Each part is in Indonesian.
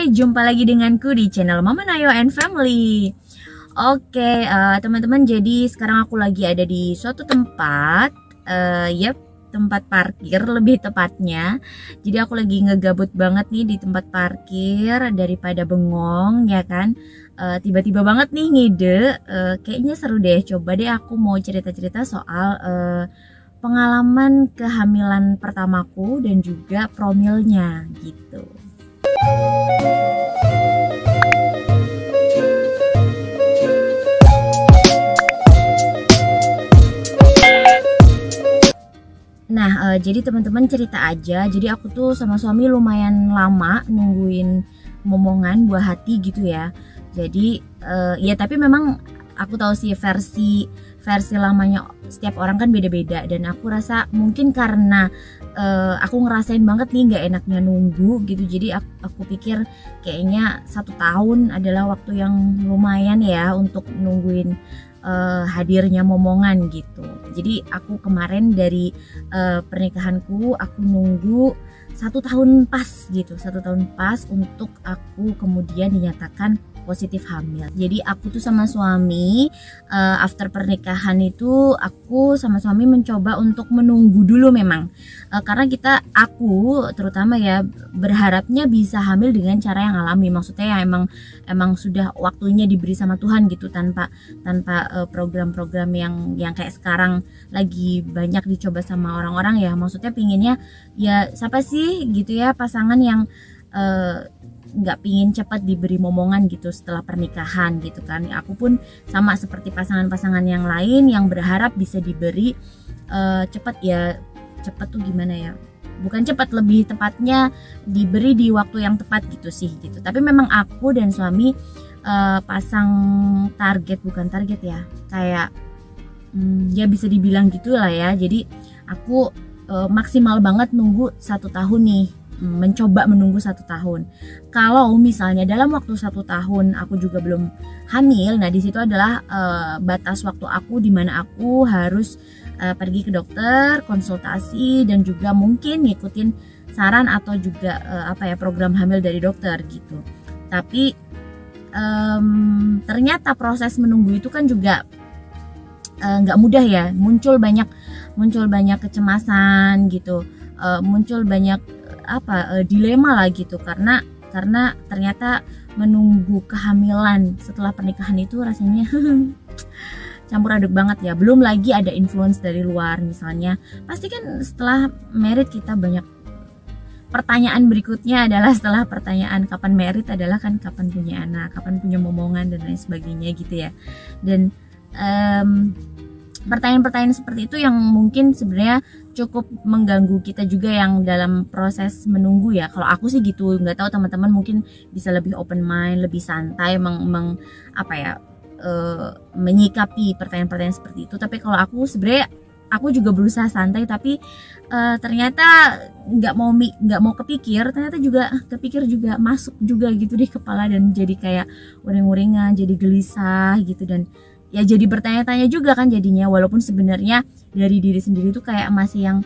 Hai, jumpa lagi denganku di channel Mama Nayo and Family. Oke, teman-teman, jadi sekarang aku lagi ada di suatu tempat, tempat parkir lebih tepatnya. Jadi aku lagi ngegabut banget nih di tempat parkir daripada bengong, ya kan. Tiba-tiba banget nih ngide, kayaknya seru deh. Coba deh aku mau cerita-cerita soal pengalaman kehamilan pertamaku dan juga promilnya gitu. Nah, jadi teman-teman cerita aja. Jadi aku tuh sama suami lumayan lama nungguin momongan buah hati gitu ya. Jadi ya tapi memang aku tahu sih versi lamanya setiap orang kan beda-beda, dan aku rasa mungkin karena aku ngerasain banget nih nggak enaknya nunggu gitu. Jadi aku pikir kayaknya 1 tahun adalah waktu yang lumayan ya untuk nungguin hadirnya momongan gitu. Jadi aku kemarin dari pernikahanku aku nunggu 1 tahun pas gitu, 1 tahun pas untuk aku kemudian dinyatakan positif hamil. Jadi aku tuh sama suami after pernikahan itu aku sama suami mencoba untuk menunggu dulu memang, karena aku terutama ya berharapnya bisa hamil dengan cara yang alami, maksudnya yang emang sudah waktunya diberi sama Tuhan gitu, tanpa program-program yang kayak sekarang lagi banyak dicoba sama orang-orang ya. Maksudnya pinginnya ya siapa sih gitu ya pasangan yang nggak pingin cepat diberi momongan gitu setelah pernikahan gitu kan. Aku pun sama seperti pasangan-pasangan yang lain yang berharap bisa diberi cepat ya. Cepat tuh gimana ya, bukan cepat, lebih tepatnya diberi di waktu yang tepat gitu sih gitu. Tapi memang aku dan suami pasang target, bukan target ya, kayak ya bisa dibilang gitulah ya. Jadi aku maksimal banget nunggu 1 tahun nih, mencoba menunggu 1 tahun. Kalau misalnya dalam waktu 1 tahun aku juga belum hamil, nah disitu adalah batas waktu aku di mana aku harus pergi ke dokter, konsultasi, dan juga mungkin ngikutin saran atau juga program hamil dari dokter gitu. Tapi ternyata proses menunggu itu kan juga nggak mudah ya. Muncul banyak kecemasan gitu, muncul banyak dilema lah gitu, karena ternyata menunggu kehamilan setelah pernikahan itu rasanya campur aduk banget ya. Belum lagi ada influence dari luar, misalnya pasti kan setelah married kita banyak pertanyaan. Berikutnya adalah setelah pertanyaan kapan married adalah kan kapan punya anak, kapan punya momongan dan lain sebagainya gitu ya. Dan pertanyaan-pertanyaan seperti itu yang mungkin sebenarnya cukup mengganggu kita juga yang dalam proses menunggu ya. Kalau aku sih gitu, nggak tahu teman-teman mungkin bisa lebih open mind, lebih santai menyikapi pertanyaan-pertanyaan seperti itu. Tapi kalau aku sebenarnya aku juga berusaha santai, tapi ternyata nggak mau kepikir, ternyata juga kepikir juga masuk juga gitu di kepala, dan jadi kayak uring-uringan, jadi gelisah gitu, dan ya jadi bertanya-tanya juga kan jadinya, walaupun sebenarnya dari diri sendiri tuh kayak masih yang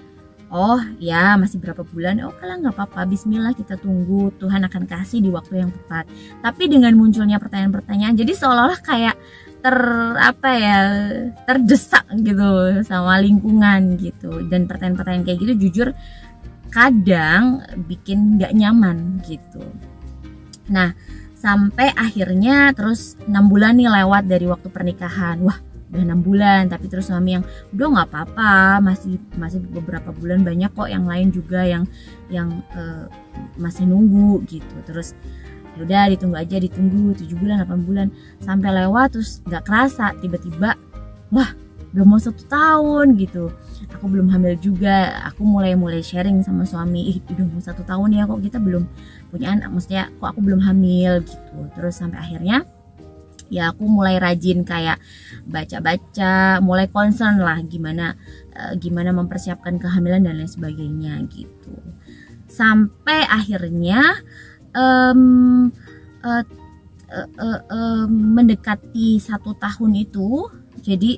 oh ya masih berapa bulan, oh kalau nggak apa-apa, bismillah kita tunggu, Tuhan akan kasih di waktu yang tepat. Tapi dengan munculnya pertanyaan-pertanyaan, jadi seolah-olah kayak terdesak gitu sama lingkungan gitu, dan pertanyaan-pertanyaan kayak gitu jujur kadang bikin nggak nyaman gitu. Nah, sampai akhirnya terus 6 bulan nih lewat dari waktu pernikahan. Wah, udah 6 bulan, tapi terus suami yang udah nggak apa-apa, masih beberapa bulan, banyak kok yang lain juga yang masih nunggu gitu. Terus udah ditunggu 7 bulan 8 bulan sampai lewat, terus nggak kerasa tiba-tiba wah udah mau 1 tahun gitu. Aku belum hamil juga. Aku mulai sharing sama suami, udah mau 1 tahun ya kok kita belum punya anak, maksudnya kok aku belum hamil gitu. Terus sampai akhirnya ya aku mulai rajin kayak baca-baca, mulai concern lah gimana mempersiapkan kehamilan dan lain sebagainya gitu. Sampai akhirnya mendekati 1 tahun itu. Jadi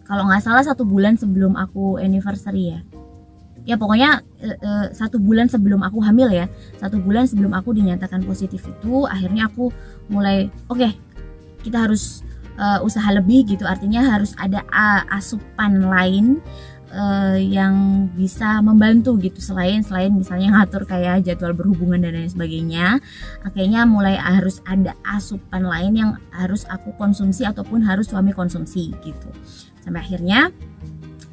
kalau nggak salah 1 bulan sebelum aku anniversary ya, ya pokoknya 1 bulan sebelum aku hamil ya, 1 bulan sebelum aku dinyatakan positif itu akhirnya aku mulai oke, kita harus usaha lebih gitu, artinya harus ada asupan lain yang bisa membantu gitu, selain misalnya ngatur kayak jadwal berhubungan dan lain sebagainya. Kayaknya mulai harus ada asupan lain yang harus aku konsumsi ataupun harus suami konsumsi gitu. Sampai akhirnya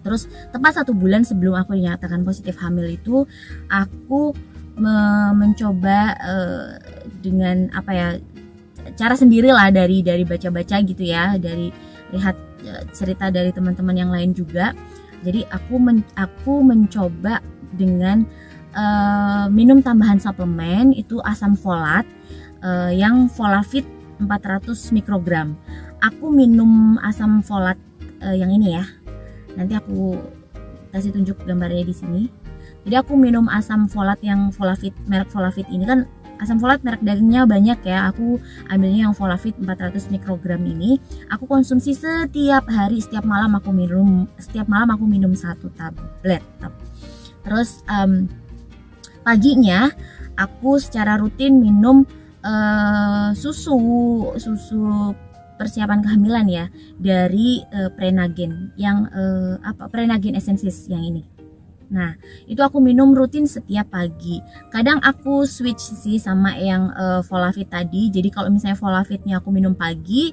terus tepat 1 bulan sebelum aku dinyatakan positif hamil itu aku mencoba dengan apa ya, cara sendiri lah, dari baca-baca gitu ya, dari lihat cerita dari teman-teman yang lain juga. Jadi aku mencoba dengan minum tambahan suplemen itu asam folat yang Folavit 400 mikrogram. Aku minum asam folat yang ini ya. Nanti aku kasih tunjuk gambarnya di sini. Jadi aku minum asam folat yang Folavit, merek Folavit ini kan asam folat merek dagingnya banyak ya. Aku ambilnya yang Folavit 400 mikrogram ini. Aku konsumsi setiap hari, setiap malam aku minum 1 tablet. Terus paginya aku secara rutin minum susu persiapan kehamilan ya, dari Prenagen yang Prenagen Essensis yang ini. Nah, itu aku minum rutin setiap pagi. Kadang aku switch sih sama yang Folavit tadi. Jadi kalau misalnya Folavitnya aku minum pagi,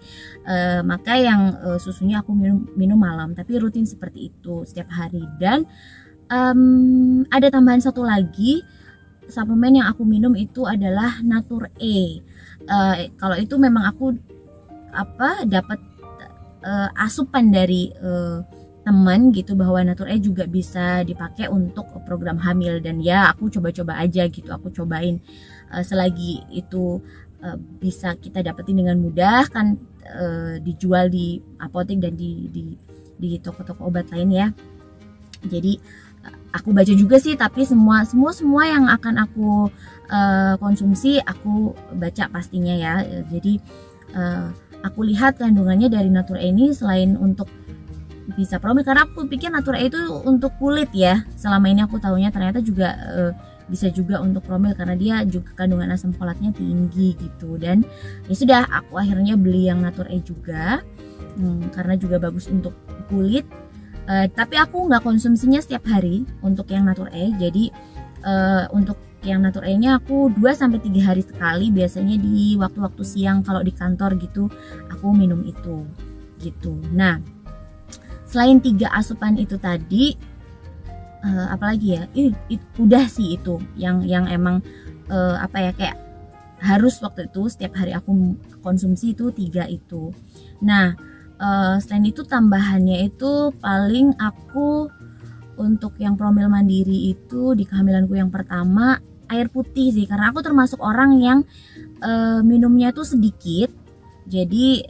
maka yang susunya aku minum malam. Tapi rutin seperti itu setiap hari. Dan ada tambahan satu lagi suplemen yang aku minum itu adalah Natur-E. Kalau itu memang aku dapat asupan dari teman gitu, bahwa Natur-E juga bisa dipakai untuk program hamil, dan ya aku coba-coba aja gitu, aku cobain selagi itu bisa kita dapetin dengan mudah kan, dijual di apotek dan di toko-toko obat lain ya. Jadi aku baca juga sih, tapi semua yang akan aku konsumsi aku baca pastinya ya. Jadi aku lihat kandungannya dari Natur-E ini selain untuk bisa promil, karena aku pikir Natur-E itu untuk kulit ya, selama ini aku tahunya ternyata juga bisa juga untuk promil karena dia juga kandungan asam folatnya tinggi gitu. Dan ya sudah, aku akhirnya beli yang Natur-E juga karena juga bagus untuk kulit. Tapi aku nggak konsumsinya setiap hari untuk yang Natur-E. Jadi untuk yang Natur-E nya aku 2-3 hari sekali, biasanya di waktu-waktu siang kalau di kantor gitu aku minum itu gitu. Nah, selain 3 asupan itu tadi, apalagi ya, udah sih itu yang emang kayak harus waktu itu setiap hari aku konsumsi itu 3 itu. Nah, selain itu tambahannya itu paling aku untuk yang promil mandiri itu di kehamilanku yang pertama air putih sih, karena aku termasuk orang yang minumnya tuh sedikit. Jadi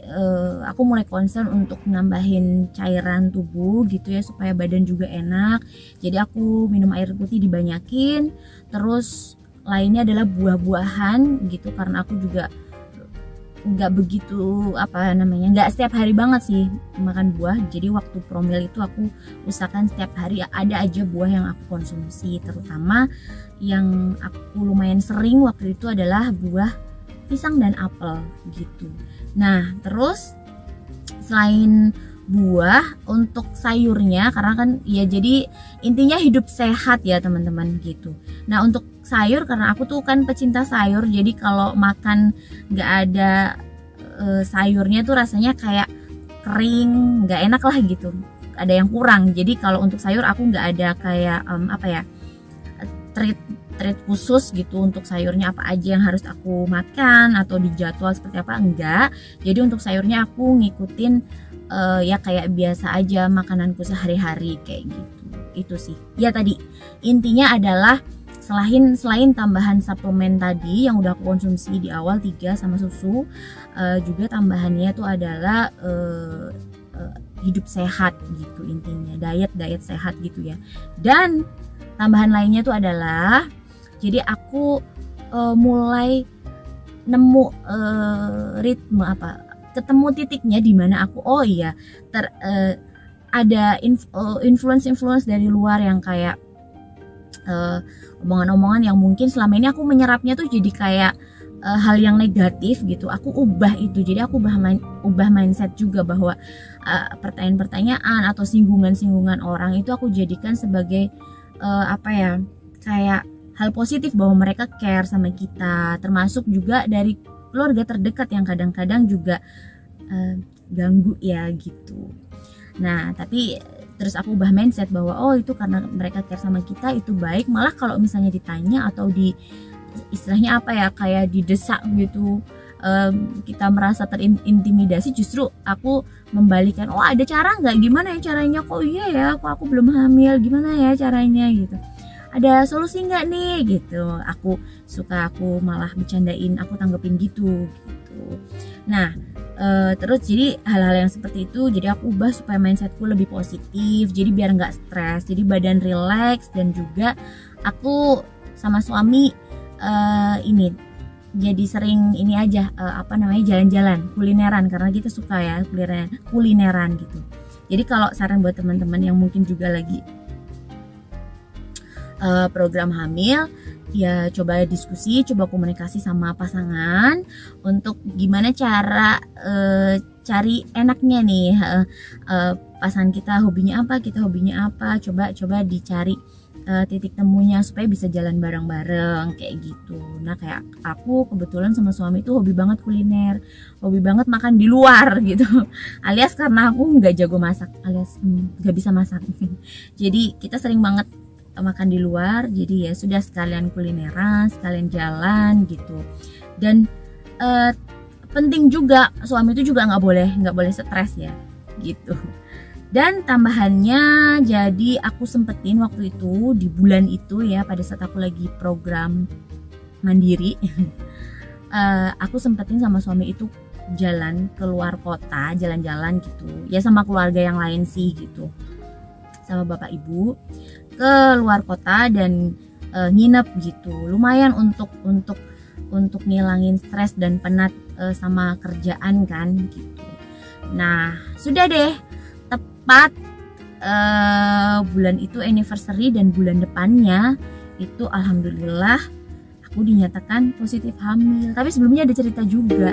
aku mulai concern untuk nambahin cairan tubuh gitu ya, supaya badan juga enak. Jadi aku minum air putih dibanyakin. Terus lainnya adalah buah-buahan gitu, karena aku juga nggak begitu nggak setiap hari banget sih makan buah. Jadi waktu promil itu aku usahakan setiap hari ada aja buah yang aku konsumsi. Terutama yang aku lumayan sering waktu itu adalah buah pisang dan apel gitu. Nah, terus selain buah, untuk sayurnya, karena kan ya jadi intinya hidup sehat ya teman-teman gitu. Nah, untuk sayur, karena aku tuh kan pecinta sayur, jadi kalau makan nggak ada sayurnya tuh rasanya kayak kering, nggak enak lah gitu, ada yang kurang. Jadi kalau untuk sayur aku nggak ada kayak treat khusus gitu untuk sayurnya apa aja yang harus aku makan atau di jadwal seperti apa, enggak. Jadi untuk sayurnya aku ngikutin ya kayak biasa aja makananku sehari-hari kayak gitu. Itu sih ya, tadi intinya adalah selain tambahan suplemen tadi yang udah aku konsumsi di awal 3 sama susu, juga tambahannya itu adalah hidup sehat gitu, intinya diet sehat gitu ya. Dan tambahan lainnya itu adalah, jadi aku mulai nemu ritme ketemu titiknya di mana aku ada influence dari luar yang kayak omongan-omongan yang mungkin selama ini aku menyerapnya tuh jadi kayak hal yang negatif gitu. Aku ubah itu, jadi aku ubah mindset juga bahwa pertanyaan-pertanyaan atau singgungan-singgungan orang itu aku jadikan sebagai apa ya, kayak hal positif bahwa mereka care sama kita, termasuk juga dari keluarga terdekat yang kadang-kadang juga ganggu ya gitu. Nah tapi terus aku ubah mindset bahwa oh itu karena mereka care sama kita, itu baik. Malah kalau misalnya ditanya atau di istilahnya apa ya, kayak didesak gitu, kita merasa terintimidasi, justru aku membalikan, oh ada cara nggak, gimana ya caranya, kok iya ya aku belum hamil, gimana ya caranya gitu, ada solusi nggak nih gitu. Aku malah bercandain, aku tanggepin gitu. Nah terus jadi hal-hal yang seperti itu jadi aku ubah supaya mindsetku lebih positif, jadi biar nggak stres, jadi badan relax. Dan juga aku sama suami ini jadi sering ini aja jalan-jalan kulineran, karena kita suka ya kulineran gitu. Jadi kalau saran buat teman-teman yang mungkin juga lagi program hamil, ya coba diskusi, coba komunikasi sama pasangan untuk gimana cara cari enaknya nih, pasangan kita hobinya apa, kita hobinya apa, coba dicari titik temunya supaya bisa jalan bareng-bareng kayak gitu. Nah kayak aku kebetulan sama suami itu hobi banget kuliner, hobi banget makan di luar gitu, alias karena aku nggak jago masak, alias nggak bisa masak jadi kita sering banget makan di luar. Jadi ya sudah, sekalian kulineran, sekalian jalan gitu. Dan penting juga, suami itu juga nggak boleh stres ya gitu. Dan tambahannya, jadi aku sempetin waktu itu di bulan itu ya, pada saat aku lagi program mandiri aku sempetin sama suami itu jalan ke luar kota, jalan-jalan gitu ya, sama keluarga yang lain sih gitu, sama bapak ibu ke luar kota dan nginep gitu. Lumayan untuk ngilangin stres dan penat sama kerjaan kan gitu. Nah sudah deh, tepat bulan itu anniversary, dan bulan depannya itu alhamdulillah aku dinyatakan positif hamil. Tapi sebelumnya ada cerita juga.